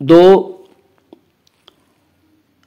2,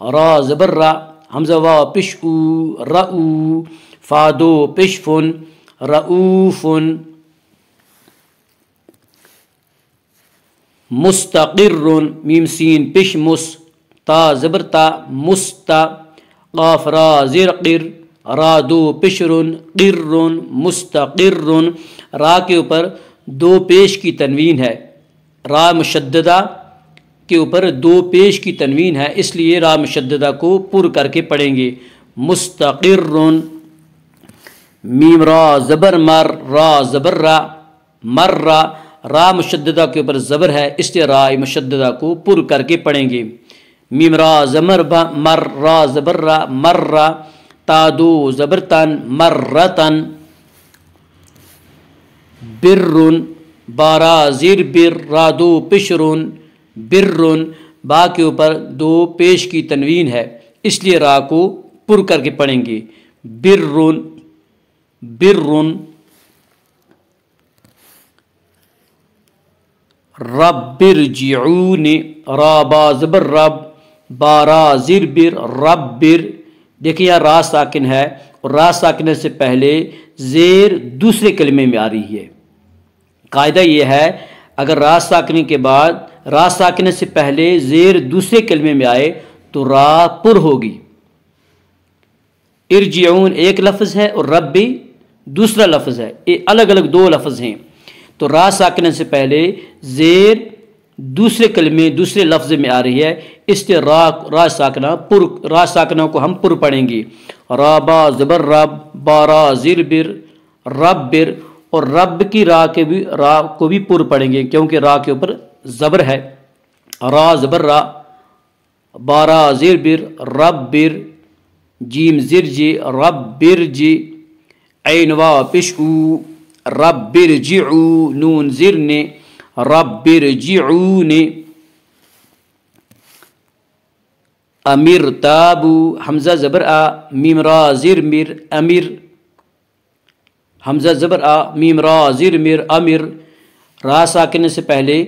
را زبر را حمزہ واو پیش او رؤ فادو پیش فن رؤوف مستقر میم سین پیش مس تا زبر تا مستا قاف را زیر قر را دو پشر قر مستقر را کے اوپر دو پیش کی تنوین ہے، را مشددہ کے اوپر دو پیش کی تنوین ہے، اس لیے را مشددہ کو پر کر کے پڑھیں گے مستقر میم را زبر مر را زبر را مر را مشددہ کے اوپر زبر ہے، اس لیے را مشددہ کو پر کر کے پڑھیں گے میم را زمر مر را زبر را مر تا دو زبر تن مرتن برن بارا زیر بر را دو پشرن برن با کے اوپر دو پیش کی تنوین ہے، اس لیے را کو پر کر کے پڑھیں گے برن برن رب ارجعون را با زبر رب بارا زیر بر رب بر، دیکھیں یہاں را ساکن ہے اور را ساکن سے پہلے زیر دوسرے کلمے میں آ رہی ہے۔ قاعدہ یہ ہے اگر را ساکن کے بعد را ساکن سے پہلے زیر دوسرے کلمے میں آئے تو را پر ہوگی۔ ارجعون ایک لفظ ہے اور رب بھی دوسرا لفظ ہے، الگ الگ دو لفظ ہیں، تو را ساکن سے پہلے زیر دوسرے کلمے دوسرے لفظ میں آ رہی ہے، اس لیے را ساکنہ کو ہم پر پڑھیں گے را با زبر رب بارا زیر بر رب بر، اور رب کی را کو بھی پر پڑھیں گے کیونکہ را کے اوپر زبر ہے، را زبر را بارا زیر بر رب بر جیم زر جی رب بر جی عین واو پیش او رب ارجعو نون زرن رب ارجعون امیر تابو حمزہ زبر آ میم را زیر میر امیر حمزہ زبر آ میم را زیر میر امیر، را ساکن سے پہلے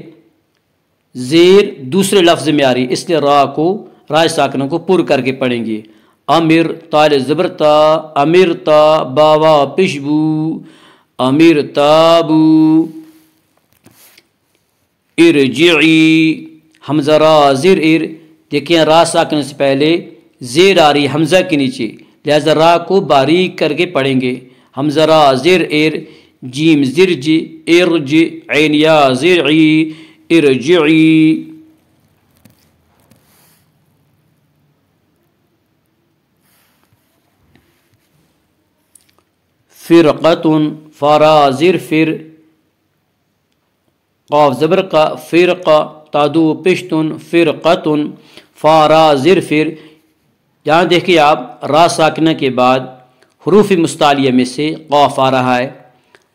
زیر دوسرے لفظ میں آ رہی، اس لیے را ساکنہ کو پر کر کے پڑھیں گے امیر تال زبر تا امیر تا باوا پشبو امیر تابو ارجعی حمزہ را زیر ار، دیکھیں را ساکن سے پہلے زیر آ رہی حمزہ کے نیچے، لہذا را کو باریک کر کے پڑھیں گے حمزہ را زیر ار جیم زر جی ارج عین یا زرعی ارجعی فرقتن فارا زیر فر قاف زبر کا فرقہ تادو پشتن فرقتن فارا زر فر، یہاں دیکھیے آپ را ساکنہ کے بعد حروف مستعلیہ میں سے قاف آ رہا ہے۔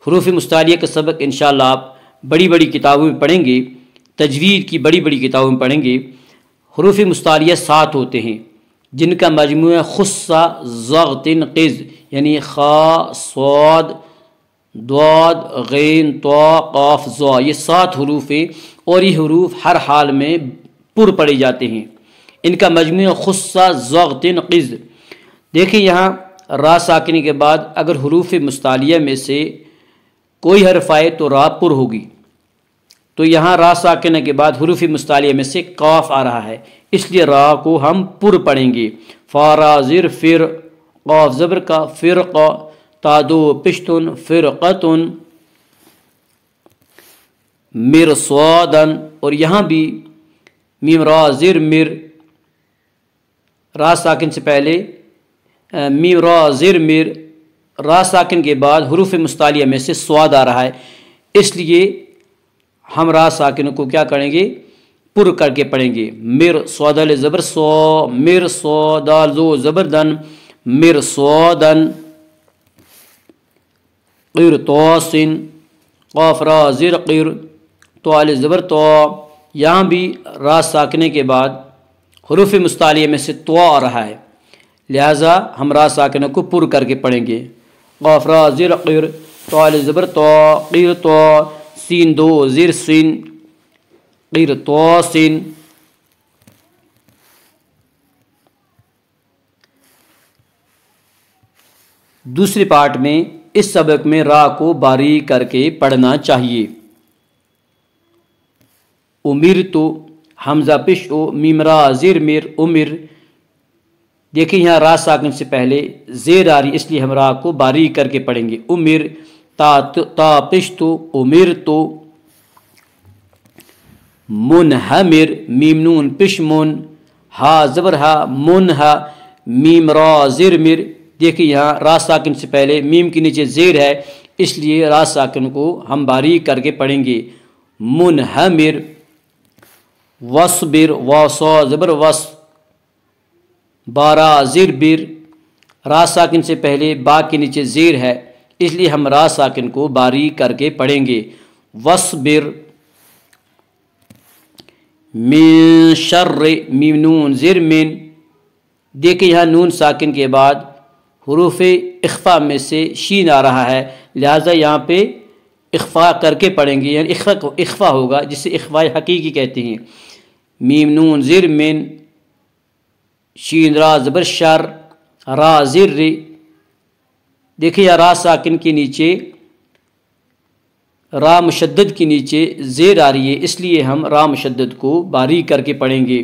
حروف مستعلیہ کا سبق انشاءاللہ آپ بڑی بڑی کتابوں میں پڑھیں گے، تجوید کی بڑی بڑی کتابوں میں پڑھیں گے۔ حروف مستعلیہ 7 ہوتے ہیں جن کا مجموعہ خص ضغط قز، یعنی خا صاد ضاد غین طا قاف ظا، یہ 7 حروف ہیں اور یہ حروف ہر حال میں پر پڑے جاتے ہیں، ان کا مجموعہ خص ضغط قز۔ دیکھیں یہاں را ساکنی کے بعد اگر حروف مستعلیہ میں سے کوئی حرف آئے تو را پر ہوگی، تو یہاں را ساکنہ کے بعد حروف مستعلیہ میں سے قاف آ رہا ہے، اس لیے را کو ہم پر پڑھیں گے فارا زر فر قاف زبر کا فرقہ تادو پشتن فرقتن مرصادن، اور یہاں بھی میم را زر مر، را ساکن سے پہلے میم را زر مر، را ساکن کے بعد حروف مستعلیہ میں سے سواد آ رہا ہے، اس لیے ہم را ساکن کو کیا کریں گے پر کر کے پڑھیں گے مر سوادل زبر سو مر سودال زو زبردن مر سودن قر توسن قاف را زر قر طوال زبر تو، یہاں بھی را ساکنے کے بعد حروف مستعلیہ میں سے تو آ رہا ہے، لہذا ہم را ساکنہ کو پر کر کے پڑھیں گے قاف را زر قر طوال زبر تو قر تو سین دو زر سین قر تو سین دوسری پارٹ میں اس سبق میں را کو باریک کر کے پڑھنا چاہیے۔ امیر تو حمزہ پیش او میم را زیر میر امر، دیکھیں یہاں را ساکن سے پہلے زیر آ رہی، اس لیے ہم را کو باریک کر کے پڑھیں گے۔ امر تا پیش تو امر تو، منہمر میم نون پیش من، ہا زبر ہا منہا میم را زیر مر، دیکھیں یہاں را ساکن سے پہلے میم کے نیچے زیر ہے، اس لیے را ساکن کو ہم باریک کر کے پڑھیں گے۔ منہمر، وصبر واسا زبر وس، بارا زیر بر، را ساکن سے پہلے با کے نیچے زیر ہے، اس لیے ہم را ساکن کو باریک کر کے پڑھیں گے۔ وصبر، من شر میم نون زیر من، دیکھیں یہاں نون ساکن کے بعد حروف اخفا میں سے شین آ رہا ہے، لہٰذا یہاں پہ اخفا کر کے پڑھیں گے، یعنی اخفا ہوگا جسے اخفاء حقیقی کہتے ہیں۔ میم نون زیر من، شین را زبر شر، را زیر ری، دیکھیں یا را ساکن کے نیچے را مشدد کے نیچے زیر آ رہی ہے، اس لیے ہم را مشدد کو باریک کر کے پڑھیں گے۔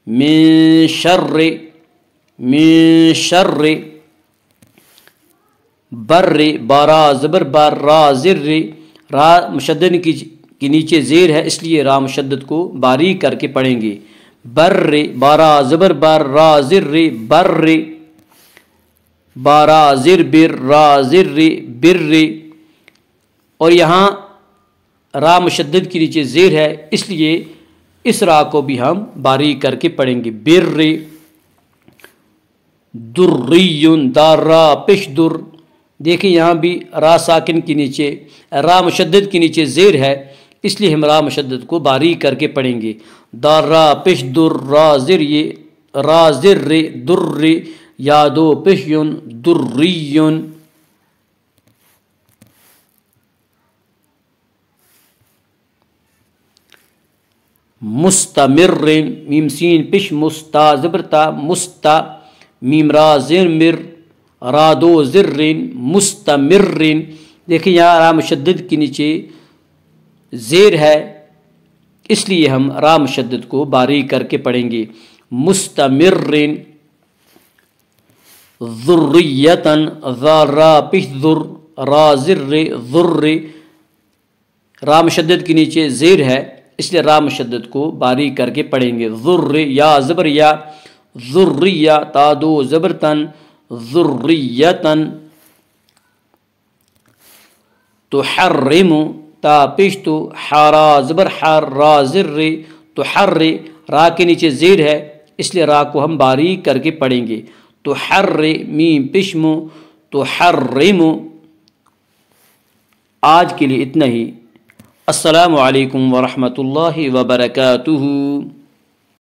من شر، من شر، بر بارا زبر بر، را زر، را مشدد کے نیچے زیر ہے، اس لیے را مشدد کو باریک کر کے پڑھیں گے۔ بر بارا زبر بر، را زر بر، بارا زر بر، را زر بر، اور یہاں را مشدد کے نیچے زیر ہے، اس لیے اس را کو بھی ہم باریک کر کے پڑھیں گے۔ بر، دریون دار را پیش در، دیکھیں یہاں بھی را ساکن کے نیچے را مشدد کے نیچے زیر ہے، اس لیے ہم را مشدد کو باریک کر کے پڑھیں گے۔ دار را پیش در، را زر یہ، را زر در، یادو پیش یون دریون۔ مستمر میم سین پیش مستا زبر تا، مستا میم را زر مر، را دو زر مستمر، دیکھیں یہاں را مشدد کے نیچے زیر ہے، اس لیے ہم را مشدد کو باریک کر کے پڑھیں گے۔ مستمر، ذریتن ذا را پیش ذر، را زر ذر، را مشدد کے نیچے زیر ہے، اس لیے را مشدد کو باریک کر کے پڑھیں گے۔ ذر یا زبر یا، ذریہ تا دو زبر تن، ذریتن۔ تحرم تا پیش تو، حارا زبر حر، را زر، تحر، را کے نیچے زیر ہے، اس لیے را کو ہم باریک کر کے پڑھیں گے۔ تحر میم پیشمو، تحرم۔ آج کے لیے اتنا ہی۔ السلام علیکم ورحمۃ اللہ وبرکاتہ۔